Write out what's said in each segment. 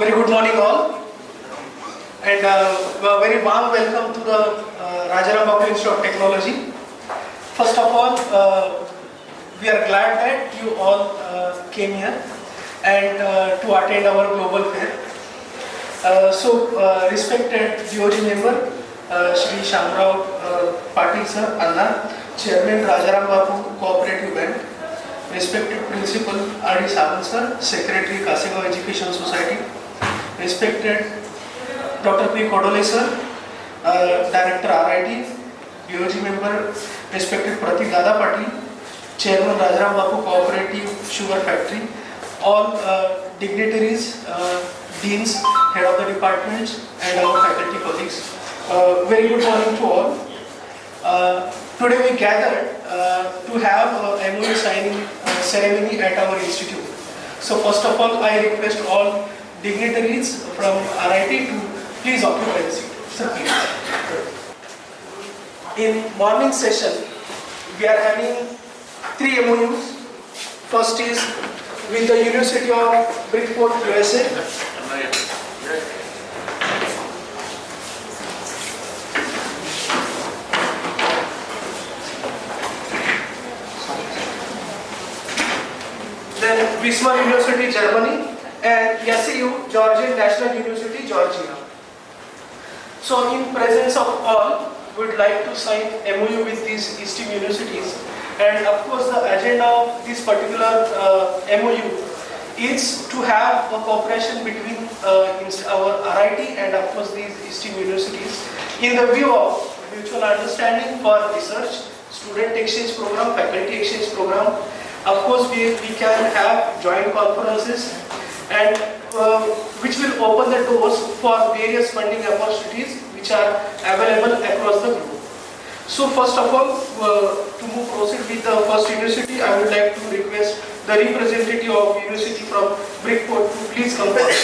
Very good morning all, and a very warm welcome to the Rajarambapu Institute of Technology. First of all, we are glad that you all came here and to attend our global fair. Respected DOG member, Shri Shamrao Patil sir, Anna, Chairman Rajarambapu Cooperative Bank, respected Principal R.D. Sawant sir, Secretary Kasegao Education Society, respected Dr. P. Kodole sir, Director RIT, DOG member, respected Pratik Dada Patil, Chairman Rajarambapu Cooperative Sugar Factory, all dignitaries, deans, head of the departments, and our faculty colleagues. Very good morning to all. Today we gathered to have a MOU signing ceremony at our institute. So first of all, I request all dignitaries from RIT to please occupy the seat. Sir, please. In morning session, we are having 3 MOUs. First is with the University of Bridgeport, USA. Then Wismar University, Germany, and YSU, Georgian National University, Georgia. So in presence of all, we would like to sign MOU with these esteemed universities. And of course, the agenda of this particular MOU is to have a cooperation between our RIT and of course these esteemed universities in the view of mutual understanding for research, student exchange program, faculty exchange program. Of course, we can have joint conferences and which will open the doors for various funding opportunities which are available across the globe. So first of all, to proceed with the first university, I would like to request the representative of university from Bridgeport to please come forward.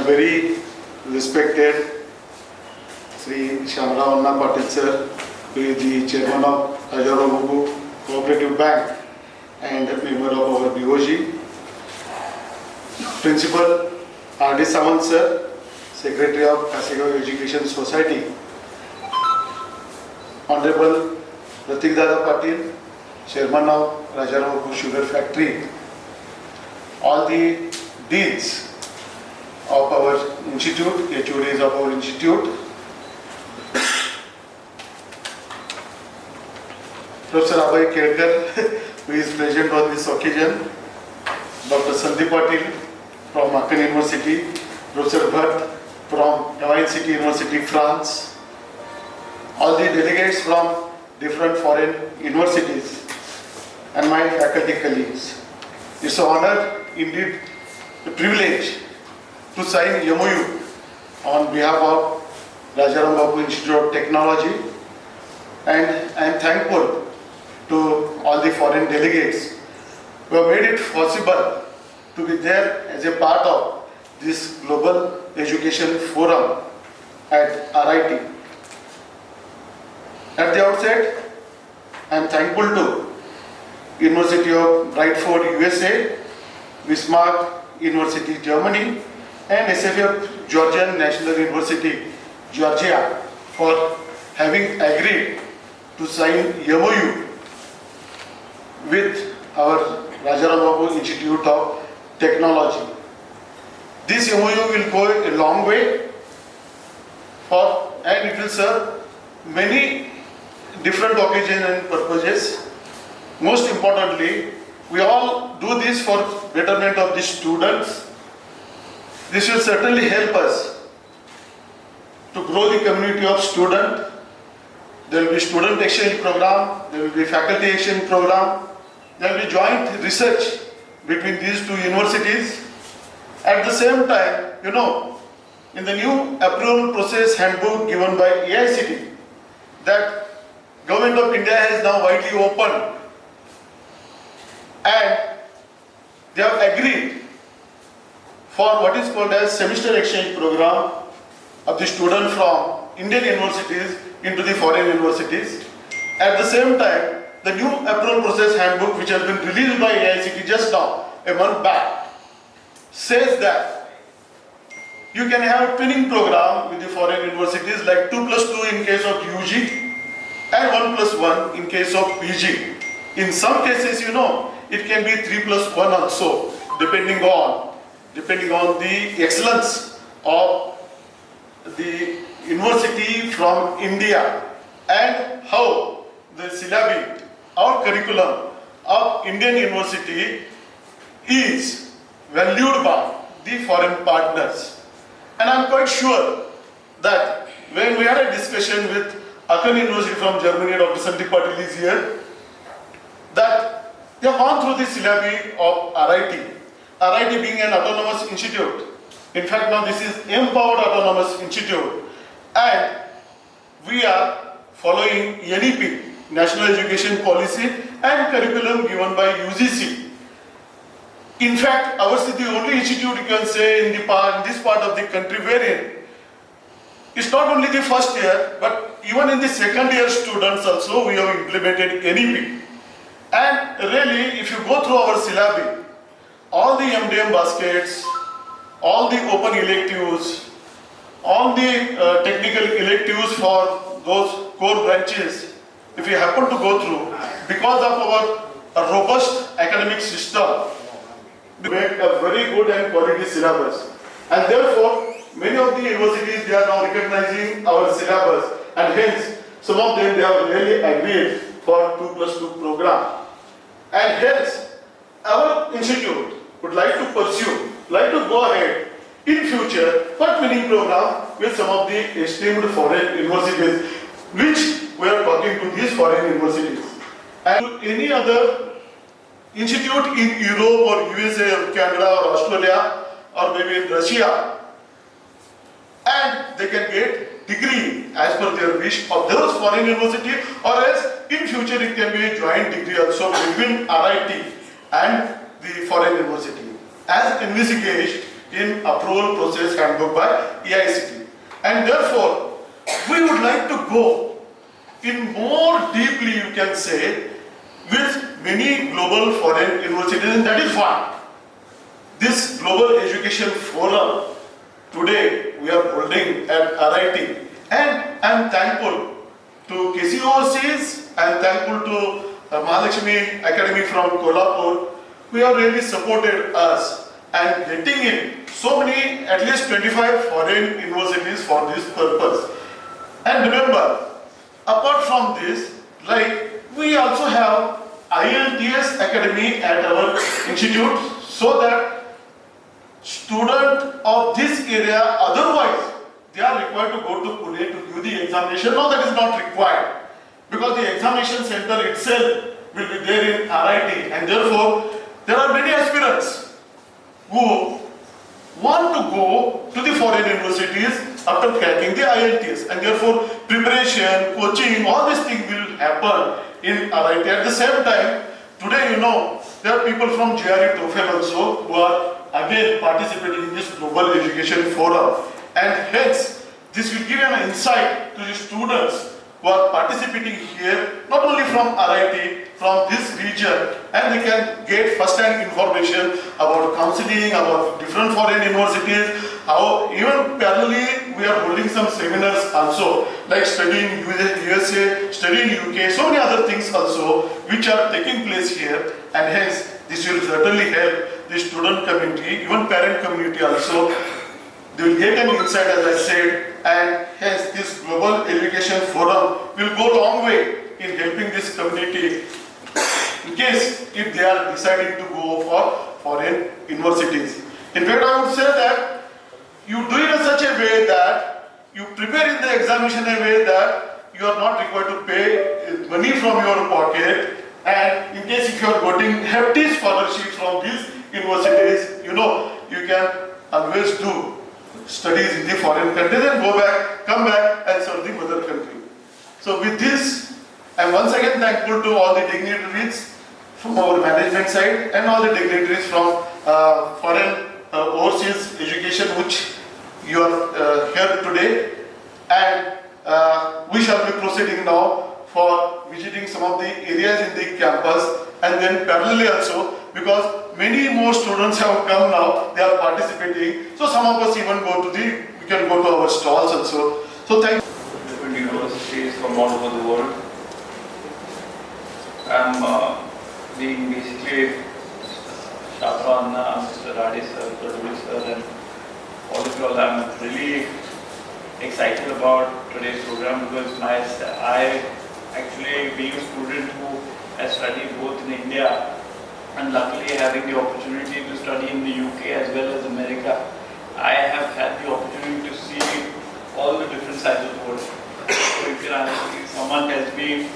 Very respected Sri Shamrao Patil sir, who is the chairman of Rajarambapu Cooperative Bank and member of our BOG. Principal R.D. Sawant sir, Secretary of Kasegao Education Society. Honorable Pratik Dada Patil, Chairman of Rajarambapu Sugar Factory. All the deans of our institute, HODs of our institute, Professor Abhay Kelkar, who is present on this occasion, Dr. Sandeep Patil from Aachen University, Professor Bhatt from Divine City University, France, all the delegates from different foreign universities, and my faculty colleagues. It's an honor, indeed, a privilege to sign MOU on behalf of Rajarambapu Institute of Technology, and I am thankful to all the foreign delegates who have made it possible to be there as a part of this global education forum at RIT. At the outset, I am thankful to University of Bradford, USA, Bismarck University, Germany, and SFF Georgian National University, Georgia, for having agreed to sign MOU with our Rajarambapu Institute of Technology. This MOU will go a long way and it will serve many different occasions and purposes. Most importantly, we all do this for betterment of the students. This will certainly help us to grow the community of students. There will be student exchange program, there will be faculty exchange program, there will be joint research between these two universities. At the same time, in the new approval process handbook given by AICT, that Government of India has now widely opened, and they have agreed for what is called as semester exchange program of the students from Indian universities into the foreign universities. At the same time, the new approval process handbook, which has been released by AICT just now, a month back, says that you can have a twinning program with the foreign universities, like 2+2 in case of UG and 1+1 in case of PG. In some cases, it can be 3+1 also, depending on the excellence of the university from India and how the syllabi or curriculum of Indian university is valued by the foreign partners. And I'm quite sure that when we had a discussion with Aachen University from Germany, Dr. Sandeep Patil is here, that they have gone through the syllabi of RIT. RIT being an autonomous institute. In fact, now this is empowered autonomous institute, and we are following NEP, National Education Policy, and curriculum given by UGC. In fact, ours is the only institute, you can say, in this part of the country wherein it's not only the first year, but even in the second year students also we have implemented NEP. And really, if you go through our syllabi, all the MDM baskets, all the open electives, all the technical electives for those core branches, if you happen to go through, because of our robust academic system, we make a very good and quality syllabus. And therefore, many of the universities, they are now recognizing our syllabus, and hence, some of them, they have really agreed for 2+2 program. And hence, our institute would like to go ahead in future for twinning program with some of the esteemed foreign universities, which we are talking to these foreign universities. And to any other institute in Europe or USA or Canada or Australia or maybe in Russia, and they can get degree as per their wish of those foreign university, or else in future it can be a joint degree also between RIT and the foreign university, as envisaged in approval process handbook by AICT. And therefore, we would like to go in more deeply, you can say, with many global foreign universities, and that is why this Global Education Forum today we are holding at RIT. And I am thankful to KCOCs, I am thankful to Mahalakshmi Academy from Kolhapur, who have really supported us and getting in so many, at least 25 foreign universities for this purpose. And remember, apart from this, like We also have IELTS Academy at our institute, so that student of this area, otherwise they are required to go to Pune to give the examination. Now that is not required, because the examination center itself will be there in RIT, and therefore there are many aspirants who want to go to the foreign universities after cracking the IELTS, and therefore preparation, coaching, all these things will happen in RIT. At the same time, today there are people from JRE TOEFL also who are again participating in this global education forum, and hence this will give an insight to the students who are participating here, not only from RIT, from this region, and they can get first-hand information about counseling, about different foreign universities, how even parallelly we are holding some seminars also, like studying USA, studying UK, so many other things also which are taking place here, and hence this will certainly help the student community, even parent community also. They will get an insight, as I said, and hence this global education forum will go a long way in helping this community in case if they are deciding to go for foreign universities. In fact, I would say that you do it in such a way that you prepare in the examination in a way that you are not required to pay money from your pocket, and in case if you are getting hefty scholarship from these universities, you can always do studies in the foreign countries and come back and serve the mother country. So with this, I am once again thankful to all the dignitaries from our management side and all the dignitaries from foreign overseas education which you are here today, and we shall be proceeding now for visiting some of the areas in the campus, and then parallelly also, because many more students have come now, they are participating, so some of us even we can go to our stalls also. So thank you. Different universities from all over the world. I'm being basically Rajaramnagar, Mr. Radi sir, Praduli sir, and all of you all. I'm really excited about today's program because I actually, being a student who has studied both in India and luckily having the opportunity to study in the UK as well as America, I have had the opportunity to see all the different sides of the world. So if someone tells me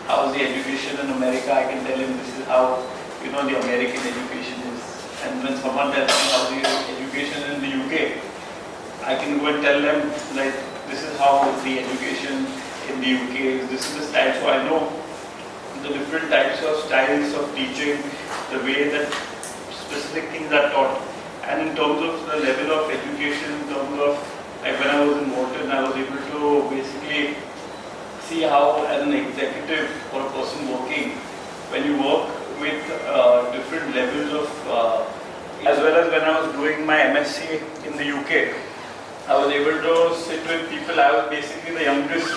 how's the education in America, I can tell him this is how the American education is. And when someone tells me how the education in the UK, I can go and tell them like this is how the education in the UK is. This is the style. So I know the different types of styles of teaching, the way that specific things are taught, and in terms of the level of education, in terms of like when I was in Morton, I was able to basically see how as an executive or a person working, when you work with different levels of, as well as when I was doing my MSc in the UK, I was able to sit with people. I was basically the youngest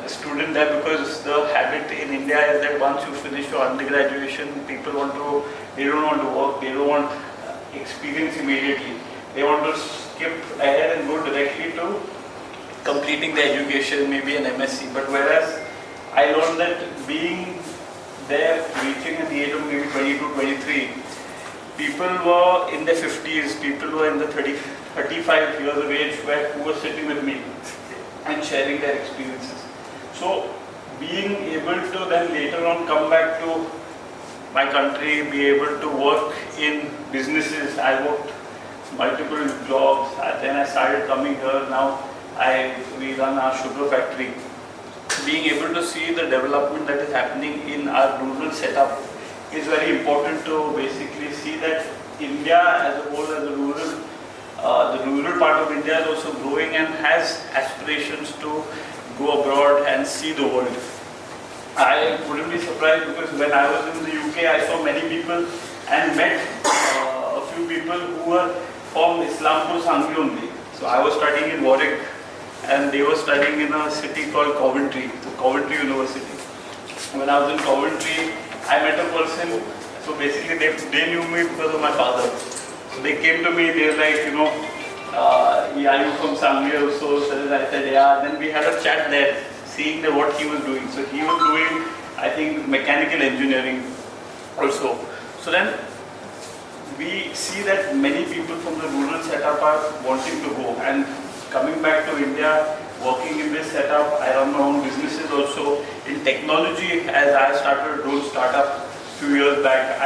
student there, because the habit in India is that once you finish your undergraduation, people they don't want to work, they don't want experience immediately. They want to skip ahead and go directly to completing the education, maybe an MSc. But whereas I learned that being there, reaching at the age of maybe 22, 23, people were in their 50s, people were in the 35 years of age who were sitting with me and sharing their experiences. So being able to then later on come back to my country, be able to work in businesses. I worked multiple jobs, then I started coming here. Now we run our sugar factory. Being able to see the development that is happening in our rural setup is very important to basically see that India as a whole, as a the rural part of India is also growing and has aspirations to go abroad and see the world. I wouldn't be surprised, because when I was in the UK, I saw many people and met a few people who were from Islampur Sangli only. So I was studying in Warwick and they were studying in a city called Coventry, so Coventry University. When I was in Coventry, I met a person, so basically they knew me because of my father. So they came to me, they were like, yeah, are you from Sangli also? So I said, yeah. Then we had a chat there, seeing that what he was doing. So he was doing, I think, mechanical engineering also. So then we see that many people from the rural setup are wanting to go and coming back to India, working in this setup. I run my own businesses also in technology, as I started a drone startup few years back.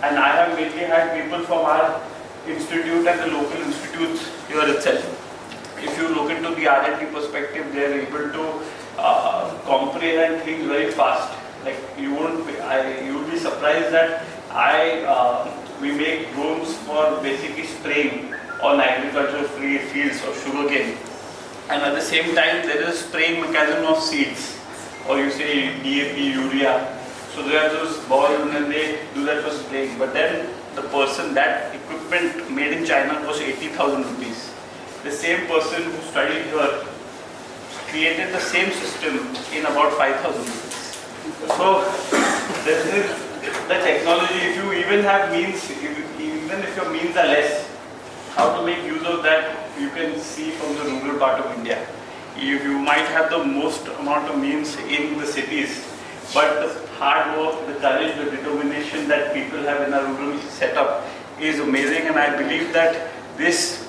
And I have mainly had people from our institute and the local institutes here itself. If you look into the R&D perspective, they are able to comprehend things very fast. Like you would be surprised that we make drones for basically spraying on agricultural fields of sugarcane, and at the same time there is a spraying mechanism of seeds, or you say DAP, urea. So there are those balls and then they do that for spraying. But then the person, that equipment made in China was 80,000 rupees. The same person who studied here created the same system in about 5,000 rupees. So this is the technology. If you even have means, even if your means are less, how to make use of that, you can see from the rural part of India. You might have the most amount of means in the cities, but the hard work, the courage, the determination that people have in a rural setup is amazing. And I believe that this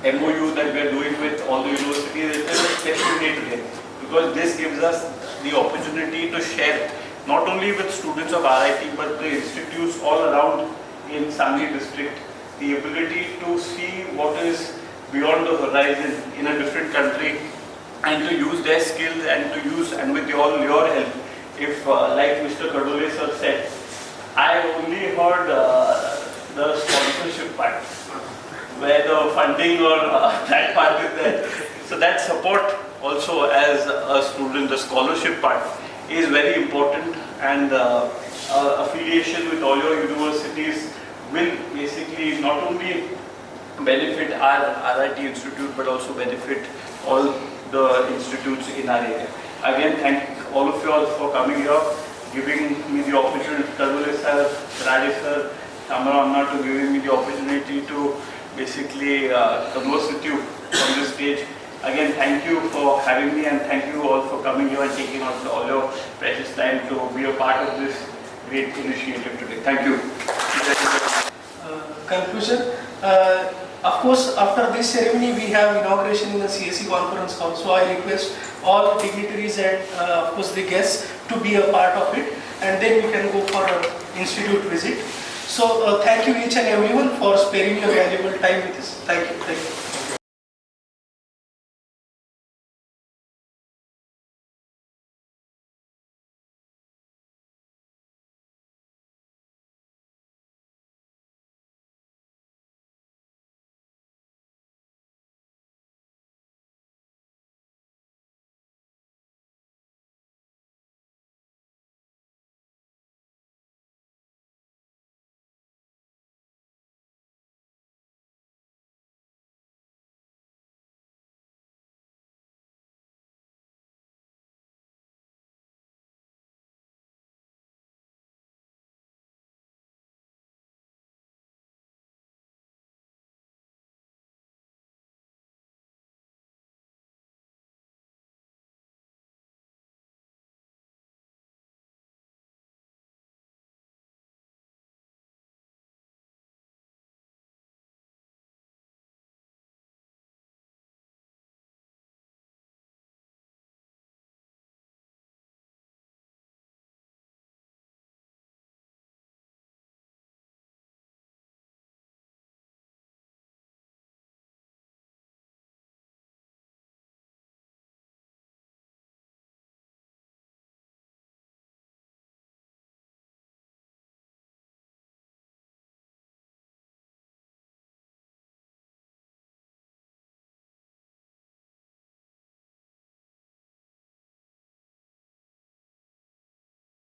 MOU that we are doing with all the universities is a step we need to take, because this gives us the opportunity to share not only with students of RIT but the institutes all around in Sangli district the ability to see what is beyond the horizon in a different country, and to use their skills and to use, and with all your help. If like Mr. Kadole sir said, I only heard the sponsorship part, where the funding or that part is there. So that support also as a student, the scholarship part is very important, and affiliation with all your universities will basically not only benefit our RIT institute but also benefit all the institutes in our area. Again, thank all of you all for coming here, giving me the opportunity, Kadole sir, Rajesh sir, Rajaramnagar, to giving me the opportunity to basically converse with you on this stage. Again, thank you for having me, and thank you all for coming here and taking out all your precious time to be a part of this great initiative today. Thank you. Conclusion. Of course, after this ceremony, we have inauguration in the CSE conference hall. So I request all dignitaries and of course the guests to be a part of it, and then we can go for an institute visit. So thank you each and everyone for sparing your valuable time with us. Thank you. Thank you.